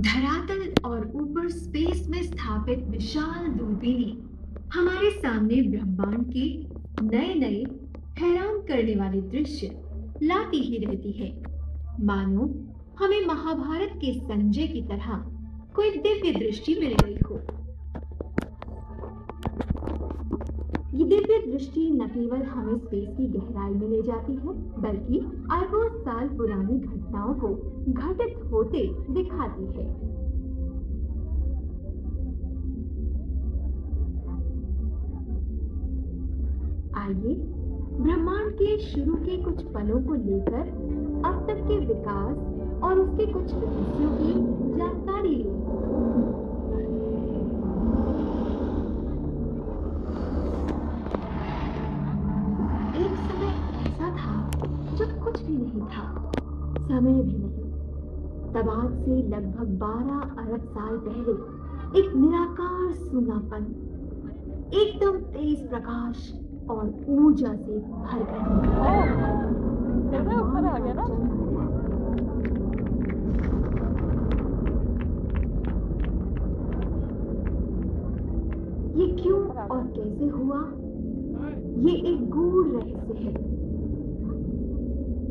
धरातल और ऊपर स्पेस में स्थापित विशाल दूरबीनें हमारे सामने ब्रह्मांड के नए नए हैरान करने वाले दृश्य लाती ही रहती है। मानो हमें महाभारत के संजय की तरह कोई दिव्य दृष्टि मिल गई हो। ये दिव्य दृष्टि न केवल हमें स्पेस की गहराई में ले जाती है, बल्कि अरबों साल पुरानी घटनाओं को घटित होते दिखाती है। आइए ब्रह्मांड के शुरू के कुछ पलों को लेकर अब तक के विकास और उसके कुछ रहस्यों की जानकारी लें। एक समय ऐसा था जब कुछ भी नहीं था, समय भी नहीं। तब आज से लगभग 12 अरब साल पहले एक निराकार सूनापन एकदम तेज प्रकाश और ऊर्जा से भर गया। ऊपर आ गया ना। ये क्यों और कैसे हुआ, ये एक गूढ़ रहस्य है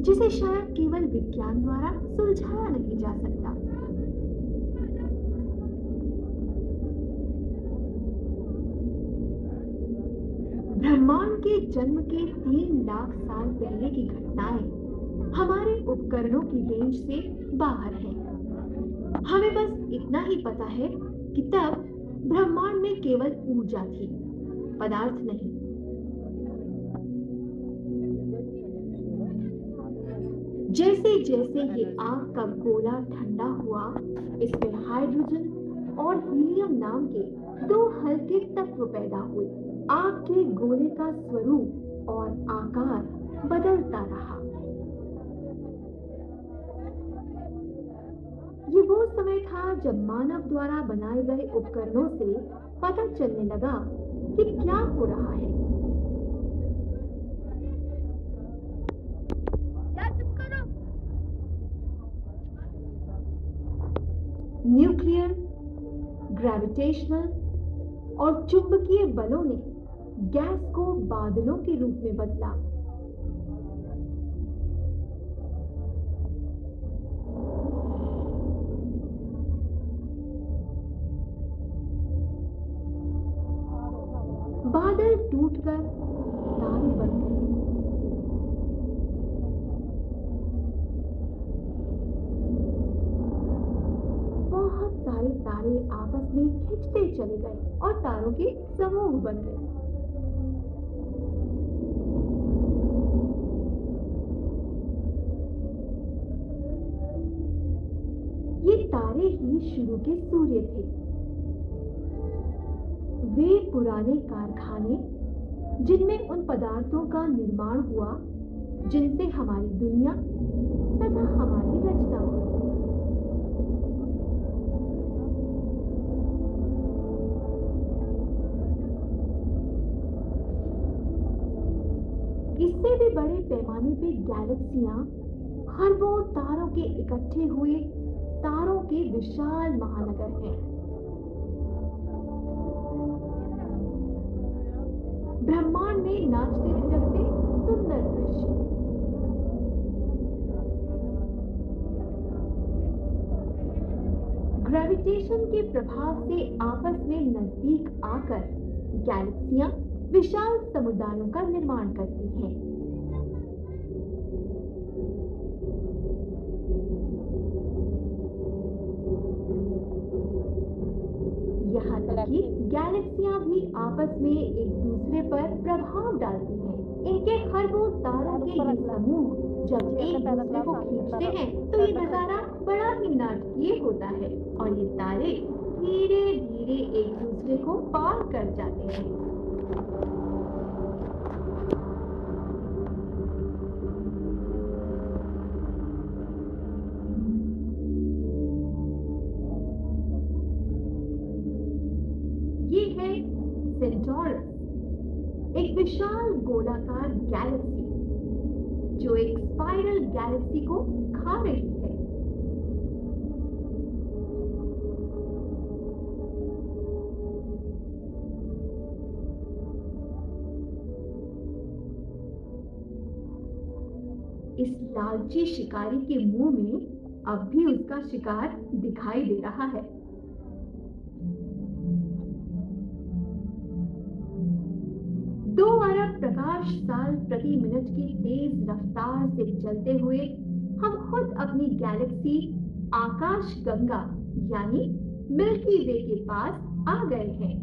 जिसे शायद केवल विज्ञान द्वारा सुलझाया नहीं जा सकता। ब्रह्मांड के जन्म के 3 लाख साल पहले की घटनाएं हमारे उपकरणों की रेंज से बाहर हैं। हमें बस इतना ही पता है कि तब ब्रह्मांड में केवल ऊर्जा थी, पदार्थ नहीं। जैसे जैसे ये आग का गोला ठंडा हुआ, इसमें हाइड्रोजन और हीलियम नाम के 2 हल्के तत्व पैदा हुए। आग के गोले का स्वरूप और आकार बदलता रहा। ये वो समय था जब मानव द्वारा बनाए गए उपकरणों से पता चलने लगा कि क्या हो रहा है। न्यूक्लियर, ग्रेविटेशनल और चुंबकीय बलों ने गैस को बादलों के रूप में बदला। बादल टूटकर तारे बन गए। बहुत सारे तारे आपस में खिंचते चले गए और तारों के समूह बन गए। ये तारे ही शुरू के सूर्य थे। वे पुराने कारखाने जिनमें उन पदार्थों का निर्माण हुआ जिनसे हमारी दुनिया तथा हमारी रचना हुई। इससे भी बड़े पैमाने पे गैलेक्सियां खरबों तारों के इकट्ठे हुए तारों के विशाल महानगर हैं। ब्रह्मांड में नाचते थिरकते सुंदर दृश्य। ग्रेविटेशन के प्रभाव से आपस में नजदीक आकर गैलेक्सियां विशाल समुदायों का निर्माण करती हैं। यहाँ तक कि गैलेक्सियां भी आपस में एक दूसरे पर प्रभाव डालती हैं। इनके खरबों तारों के ये समूह जब एक दूसरे को खींचते हैं तो ये नजारा बड़ा ही नाटकीय होता है और ये तारे धीरे धीरे एक दूसरे को पार कर जाते हैं। ये है सेंटोरस, एक विशाल गोलाकार गैलेक्सी जो एक स्पाइरल गैलेक्सी को खा रही है। इस लालची शिकारी के मुंह में अब भी उसका शिकार दिखाई दे रहा है। 2 अरब प्रकाश साल प्रति मिनट की तेज रफ्तार से चलते हुए हम खुद अपनी गैलेक्सी आकाश गंगा यानी मिल्की वे के पास आ गए हैं।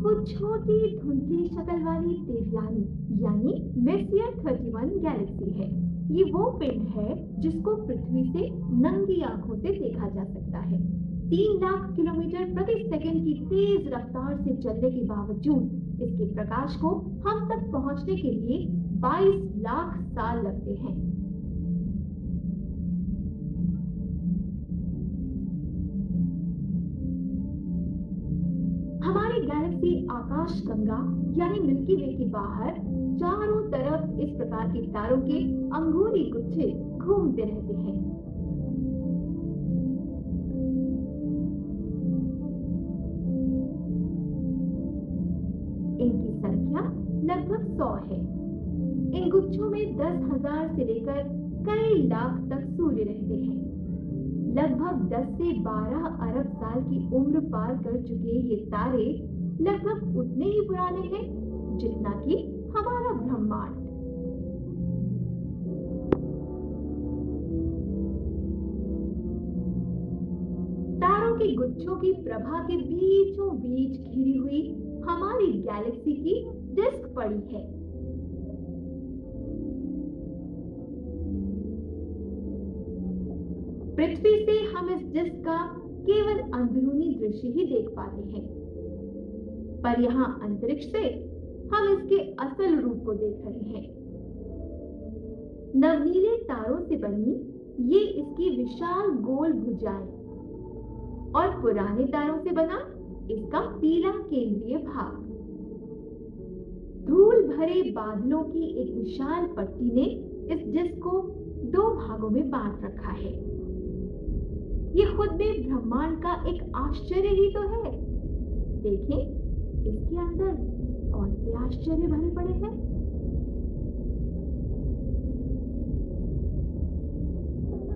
वो छोटी धुंधली शक्ल वाली देवयानी यानी मेसियर 31 गैलेक्सी है। ये वो पिंड है जिसको पृथ्वी से नंगी आंखों से देखा जा सकता है। 3 लाख किलोमीटर प्रति सेकंड की तेज रफ्तार से चलने के बावजूद इसके प्रकाश को हम तक पहुंचने के लिए 22 लाख साल लगते हैं। हमारी गैलेक्सी आकाश गंगा यानी मिल्की वे के बाहर चारों तरफ इस प्रकार के तारों के अंगूरी गुच्छे घूमते रहते हैं। इनकी संख्या लगभग 100 है। इन गुच्छों में 10,000 से लेकर कई लाख तक सूर्य रहते हैं। लगभग 10 से 12 अरब साल की उम्र पार कर चुके ये तारे लगभग उतने ही पुराने हैं जितना कि हमारा ब्रह्मांड। तारों के गुच्छों की प्रभा के बीचों बीच घिरी हुई हमारी गैलेक्सी की डिस्क पड़ी है। पृथ्वी से हम इस डिस्क का केवल अंदरूनी दृश्य ही देख पाते हैं, पर यहाँ अंतरिक्ष से हम इसके असल रूप को देख रहे हैं। नवनीले तारों से बनी ये इसकी विशाल गोल भुजाएं और पुराने तारों से बना इसका पीला केंद्रीय भाग। धूल भरे बादलों की एक विशाल पट्टी ने इस डिस्क को 2 भागों में बांट रखा है। ये खुद में ब्रह्मांड का एक आश्चर्य ही तो है। देखें, इसके अंदर कौन से आश्चर्य भरे पड़े हैं।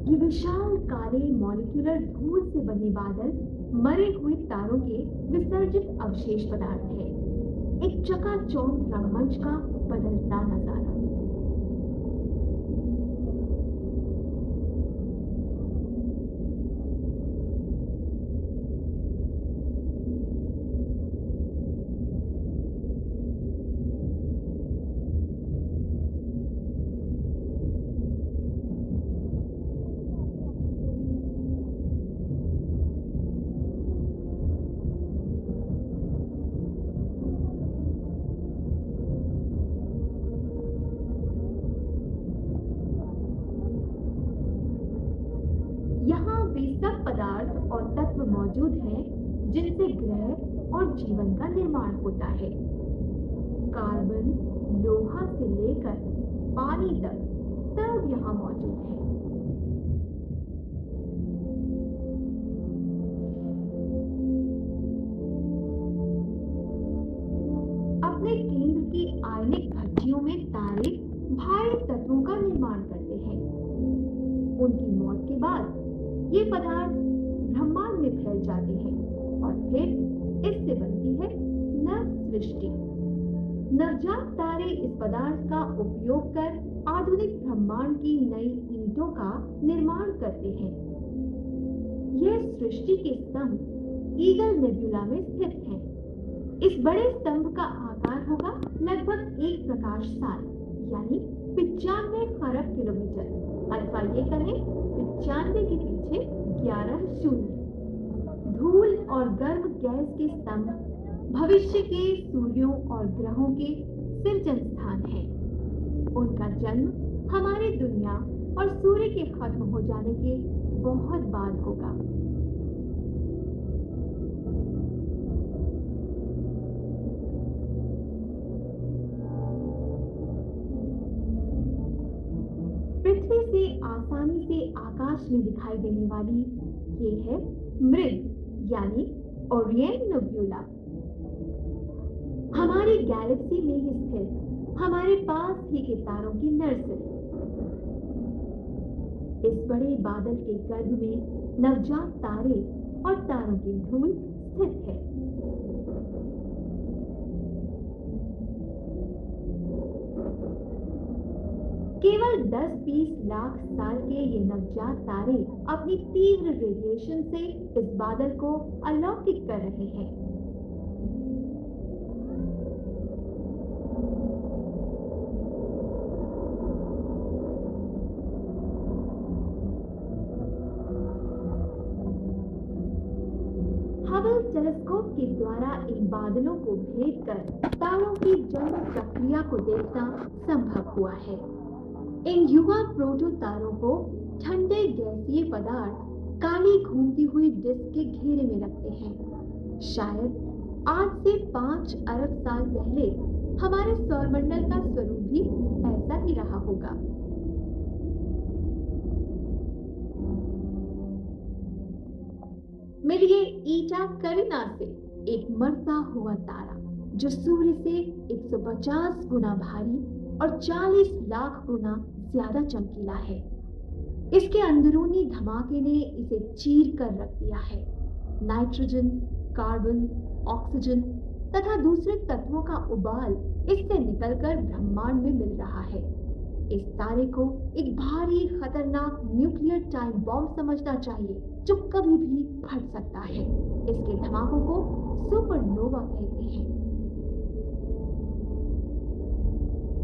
ये विशाल काले मॉलिक्यूलर धूल से बने बादल मरे हुए तारों के विसर्जित अवशेष पदार्थ है। एक चकाचौंध रंगमंच का बदलता नजारा। सब पदार्थ और तत्व मौजूद हैं जिनसे ग्रह और जीवन का निर्माण होता है। कार्बन, लोहा से लेकर पानी तक सब यहाँ मौजूद है। अपने केंद्र की आयनिक भट्टियों में तारे भारी तत्वों का निर्माण करते हैं। उनकी मौत के बाद ये पदार्थ ब्रह्मांड में फैल जाते हैं और फिर इससे बनती है नव सृष्टि। नवजात तारे इस पदार्थ का उपयोग कर आधुनिक ब्रह्मांड की नई ईंटों का निर्माण करते हैं। यह सृष्टि के स्तंभ ईगल नेबुला में स्थित हैं। इस बड़े स्तंभ का आकार होगा लगभग 1 प्रकाश साल यानी 95 खरब किलोमीटर, अथवा ये कहें 95 के पीछे 11 शून्य। धूल और गर्म गैस के स्तंभ भविष्य के सूर्यों और ग्रहों के सृजन स्थान हैं। उनका जन्म हमारी दुनिया और सूर्य के खत्म हो जाने के बहुत बाद होगा। पृथ्वी से आसानी से आकाश में दिखाई देने वाली ये है मृग यानी ओरियन नेबुला। हमारी गैलेक्सी में ही स्थित हमारे पास ही के तारों की नर्सरी। इस बड़े बादल के गर्भ में नवजात तारे और तारों की धूल स्थित है। केवल 10-20 लाख साल के ये नवजात तारे अपनी तीव्र रेडिएशन से इस बादल को अलौकिक कर रहे हैं। हबल टेलीस्कोप के द्वारा इन बादलों को भेदकर तारों की जन्म प्रक्रिया को देखना संभव हुआ है। इन युवा प्रोटो तारों को ठंडे गैसीय पदार्थ काली घूमती हुई डिस्क के घेरे में रखते हैं। शायद आज से 5 अरब साल पहले हमारे सौरमंडल का स्वरूप भी ऐसा ही रहा होगा। मिलिए ईटा करिना से एक मरता हुआ तारा जो सूर्य से 150 गुना भारी और 40 लाख गुना ज्यादा चमकीला है। इसके अंदरूनी धमाके ने इसे चीर कर रख दिया है। नाइट्रोजन, कार्बन, ऑक्सीजन तथा दूसरे तत्वों का उबाल इससे निकलकर ब्रह्मांड में मिल रहा है। इस तारे को एक भारी खतरनाक न्यूक्लियर टाइम बॉम्ब समझना चाहिए जो कभी भी फट सकता है। इसके धमाकों को सुपरनोवा कहते हैं।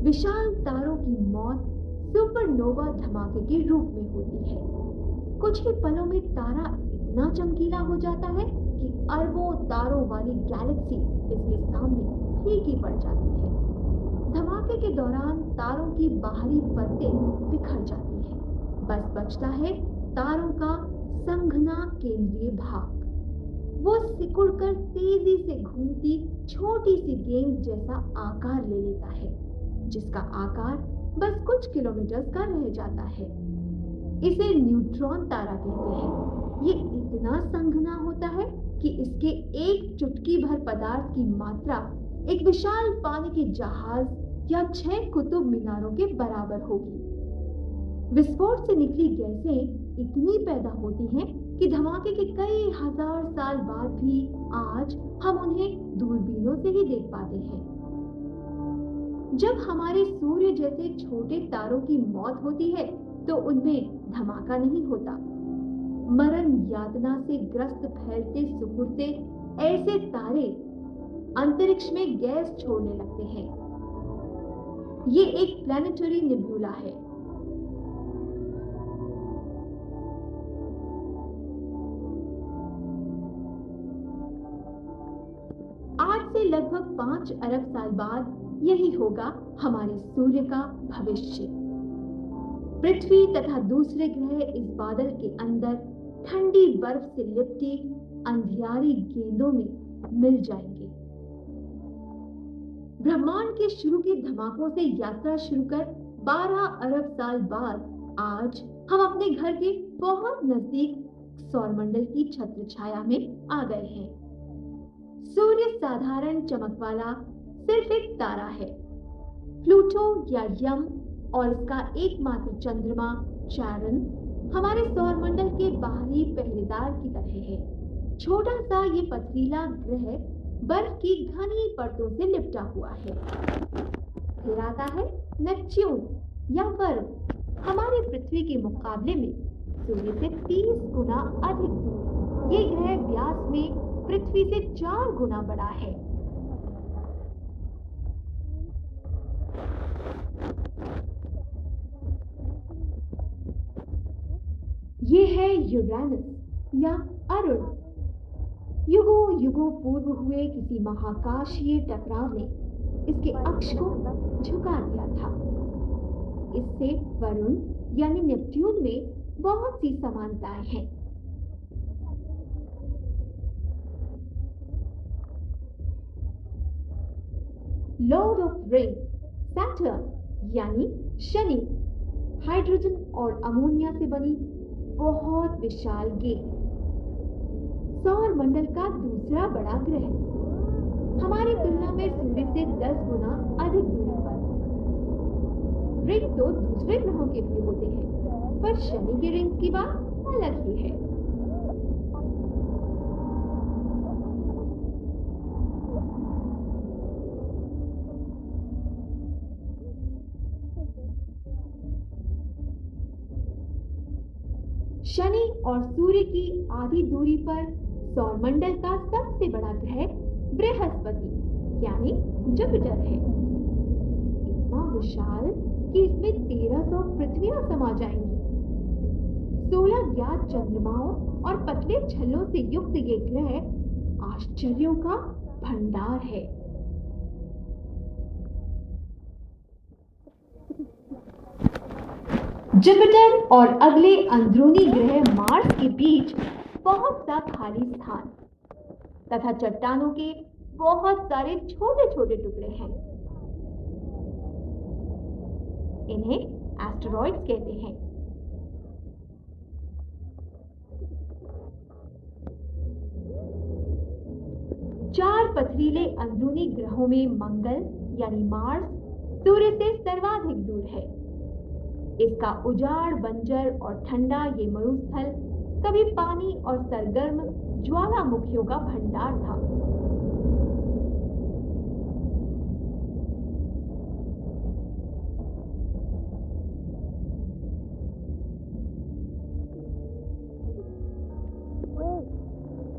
विशाल तारों की मौत सुपरनोवा धमाके के रूप में होती है। कुछ ही पलों में तारा इतना चमकीला हो जाता है कि अरबों तारों वाली गैलेक्सी इसके सामने फीकी पड़ जाती है। धमाके के दौरान तारों की बाहरी परतें बिखर जाती हैं। बस बचता है तारों का संघना केंद्रीय भाग। वो सिकुड़कर तेजी से घूमती छोटी सी गेंद जैसा आकार ले लेता है, जिसका आकार बस कुछ किलोमीटर का रह जाता है। इसे न्यूट्रॉन तारा कहते हैं। ये इतना संघना होता है कि इसके एक चुटकी भर पदार्थ की मात्रा एक विशाल पानी के जहाज या 6 कुतुब मीनारों के बराबर होगी। विस्फोट से निकली गैसें इतनी पैदा होती हैं कि धमाके के कई हजार साल बाद भी आज हम उन्हें दूरबीनों से ही देख पाते हैं। जब हमारे सूर्य जैसे छोटे तारों की मौत होती है तो उनमें धमाका नहीं होता। मरण यातना से ग्रस्त फैलते सिकुड़ते ऐसे तारे अंतरिक्ष में गैस छोड़ने लगते हैं। ये एक प्लैनेटरी नेब्यूला है। आज से लगभग 5 अरब साल बाद यही होगा हमारे सूर्य का भविष्य। पृथ्वी तथा दूसरे ग्रह इस बादल के अंदर ठंडी बर्फ से लिपटी अंधियारी गेंदों में मिल जाएंगे। ब्रह्मांड के शुरू के धमाकों से यात्रा शुरू कर 12 अरब साल बाद आज हम अपने घर के बहुत नजदीक सौरमंडल की छत्र छाया में आ गए हैं। सूर्य साधारण चमक वाला सिर्फ एक तारा है। प्लूटो या यम और इसका एकमात्र चंद्रमा चारन हमारे सौरमंडल के बाहरी पहरेदार की तरह है। छोटा सा ये पथरीला ग्रह बर्फ की घनी परतों से लिपटा हुआ है। फिर आता है नेपच्यून या वरुण। हमारे पृथ्वी के मुकाबले में सूर्य से 30 गुना अधिक दूर। ये ग्रह व्यास में पृथ्वी से 4 गुना बड़ा है। ये है यूरेनस या अरुण। युगों युगों पूर्व हुए किसी महाकाशीय टकराव ने इसके अक्ष को झुका दिया था। इससे वरुण यानी नेपच्यून में बहुत सी समानताएं हैं। लॉर्ड ऑफ रिंग सैटर्न यानी शनि हाइड्रोजन और अमोनिया से बनी बहुत विशाल गेंद। सौर मंडल का दूसरा बड़ा ग्रह हमारी तुलना में सूर्य से 10 गुना अधिक दूरी पर रिंग तो दूसरे ग्रहों के भी होते हैं, पर शनि की रिंग की बात अलग ही है। शनि और सूर्य की आधी दूरी पर सौरमंडल का सबसे बड़ा ग्रह बृहस्पति यानी जुपिटर है। इतना विशाल कि इसमें 1300 पृथ्वियां समा जाएंगी। 16 ज्ञात चंद्रमाओं और पतले छल्लों से युक्त ये ग्रह आश्चर्यों का भंडार है। जुपिटर और अगले अंदरूनी ग्रह मार्स के बीच बहुत सा खाली स्थान तथा चट्टानों के बहुत सारे छोटे छोटे टुकड़े हैं। इन्हें एस्टेरॉइड्स कहते हैं। चार पथरीले अंदरूनी ग्रहों में मंगल यानी मार्स सूर्य से सर्वाधिक दूर है। इसका उजाड़, बंजर और ठंडा ये मरुस्थल कभी पानी और सरगर्म ज्वालामुखियों का भंडार था।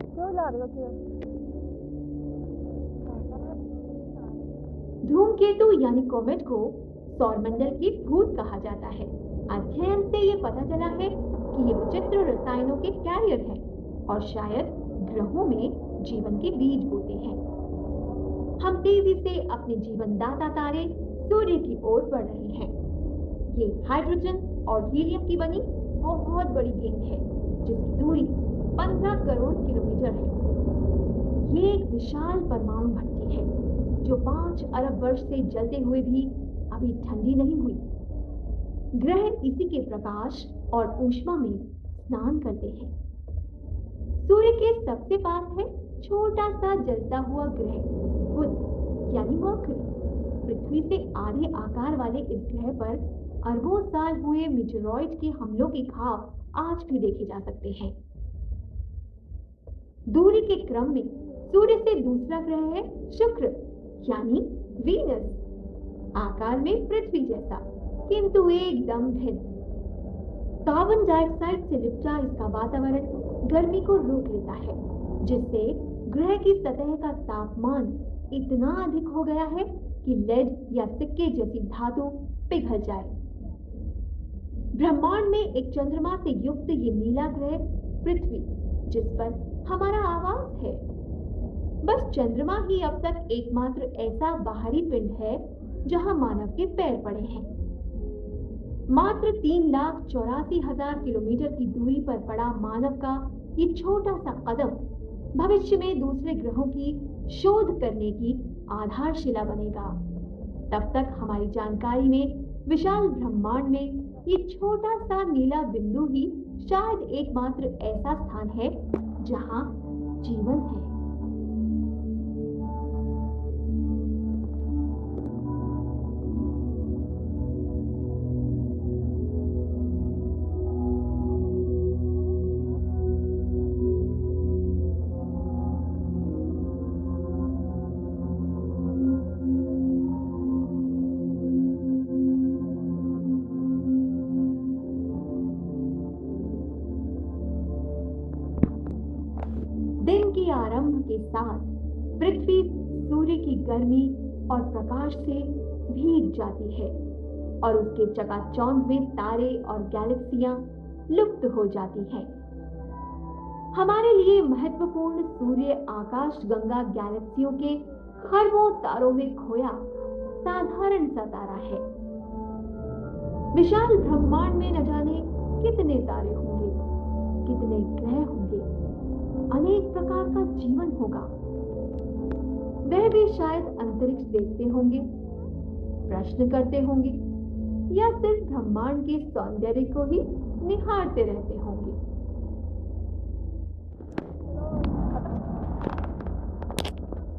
क्यों ला रहे हो? धूमकेतु यानी कॉमेट को सौरमंडल की भूत कहा जाता है। अध्ययन से ये पता चला है कि ये विचित्र रसायनों के कैरियर हैं और शायद ग्रहों में जीवन के बीज बोते हैं। हम तेजी से अपने जीवनदाता तारे सूर्य की ओर बढ़ रहे हैं। ये हाइड्रोजन और हीलियम की बनी बहुत बड़ी गेंद है जिसकी दूरी 15 करोड़ किलोमीटर है। ये एक विशाल परमाणु भट्टी है जो 5 अरब वर्ष से जलते हुए भी अभी ठंडी नहीं हुई। ग्रह इसी के प्रकाश और ऊष्मा में स्नान करते हैं। सूर्य के सबसे पास है छोटा सा जलता हुआ ग्रह बुध यानी मरकरी। पृथ्वी से आधे आकार वाले इस ग्रह पर अरबों साल हुए मीटेरॉइड के हमलों के घाव आज भी देखे जा सकते हैं। दूरी के क्रम में सूर्य से दूसरा ग्रह है शुक्र यानी वीनस। आकार में पृथ्वी जैसा किंतु एकदम भिन्न। कार्बन डाइऑक्साइड से लिपटा इसका वातावरण गर्मी को रोक लेता है जिससे ग्रह की सतह का तापमान इतना अधिक हो गया है कि लेड या सिक्के जैसी धातु पिघल जाए। ब्रह्मांड में एक चंद्रमा से युक्त ये नीला ग्रह पृथ्वी जिस पर हमारा आवास है। बस चंद्रमा ही अब तक एकमात्र ऐसा बाहरी पिंड है जहां मानव के पैर पड़े हैं। मात्र 3,84,000 किलोमीटर की दूरी पर पड़ा मानव का ये छोटा सा कदम भविष्य में दूसरे ग्रहों की शोध करने की आधारशिला बनेगा। तब तक हमारी जानकारी में विशाल ब्रह्मांड में ये छोटा सा नीला बिंदु ही शायद एकमात्र ऐसा स्थान है जहां जीवन है। दिन के आरंभ के साथ पृथ्वी सूर्य की गर्मी और प्रकाश से भीग जाती है और उसके चकाचौंध में तारे और गैलेक्सियां लुप्त हो जाती हैं। हमारे लिए महत्वपूर्ण सूर्य आकाश गंगा गैलेक्सियों के खरबों तारों में खोया साधारण सा तारा है। विशाल ब्रह्मांड में न जाने कितने तारे होंगे, कितने ग्रह होंगे, अनेक प्रकार का जीवन होगा। वह भी शायद अंतरिक्ष देखते होंगे, प्रश्न करते होंगे या सिर्फ ब्रह्मांड के सौंदर्य को ही निहारते रहते होंगे।